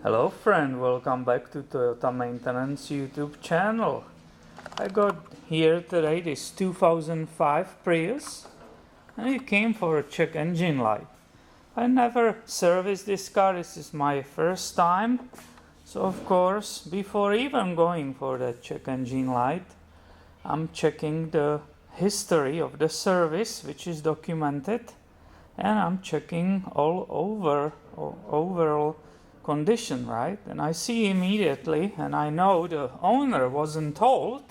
Hello friend, welcome back to Toyota Maintenance YouTube channel. I got here today this 2005 Prius and it came for a check engine light. I never serviced this car, this is my first time. So of course, before even going for that check engine light, I'm checking the history of the service which is documented, and I'm checking overall condition, right? And I see immediately, and I know the owner wasn't told,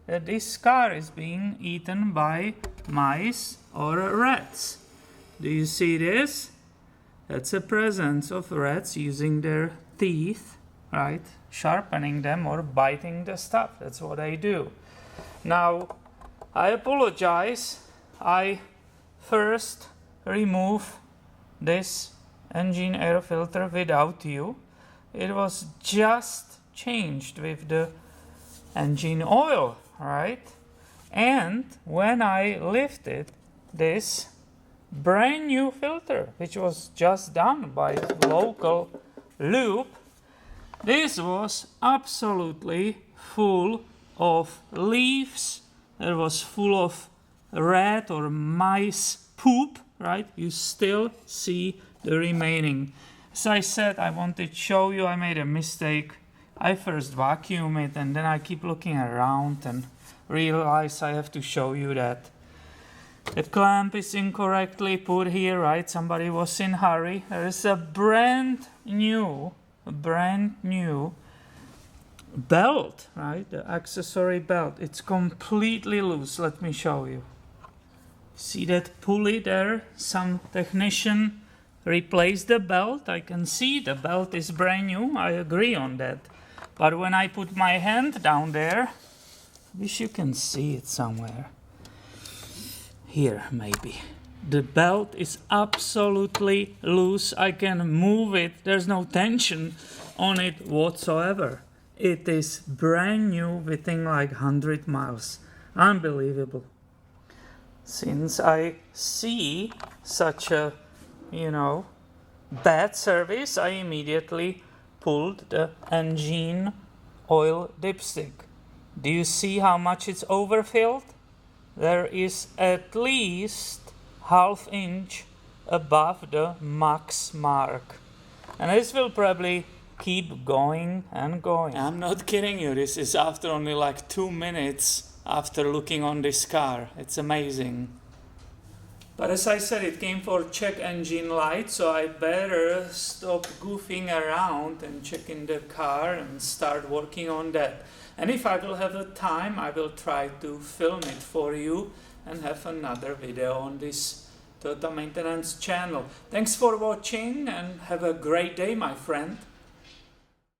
that this car is being eaten by mice or rats. Do you see this? That's a presence of rats using their teeth, right? Sharpening them or biting the stuff. That's what they do. Now, I apologize. I first remove this engine air filter without you. It was just changed with the engine oil, right? And when I lifted this brand new filter, which was just done by local lube, this was absolutely full of leaves. It was full of rat or mice poop, right? You still see the remaining. As I said, I wanted to show you I made a mistake. I first vacuum it and then I keep looking around and realize I have to show you that the clamp is incorrectly put here, right? Somebody was in hurry. There is a brand new belt, right? The accessory belt. It's completely loose. Let me show you. See that pulley there? Some technician replaced the belt. I can see the belt is brand new. I agree on that. But when I put my hand down there, I wish you can see it somewhere. Here, maybe. The belt is absolutely loose. I can move it. There's no tension on it whatsoever. It is brand new within like 100 miles. Unbelievable. Since I see such a, bad service, I immediately pulled the engine oil dipstick. Do you see how much it's overfilled? There is at least ½ inch above the max mark. And this will probably keep going and going. I'm not kidding you, this is after only like 2 minutes after looking on this car. It's amazing. But as I said, it came for check engine light, so I better stop goofing around and checking the car and start working on that. And if I will have the time, I will try to film it for you and have another video on this Toyota Maintenance channel. Thanks for watching and have a great day, my friend.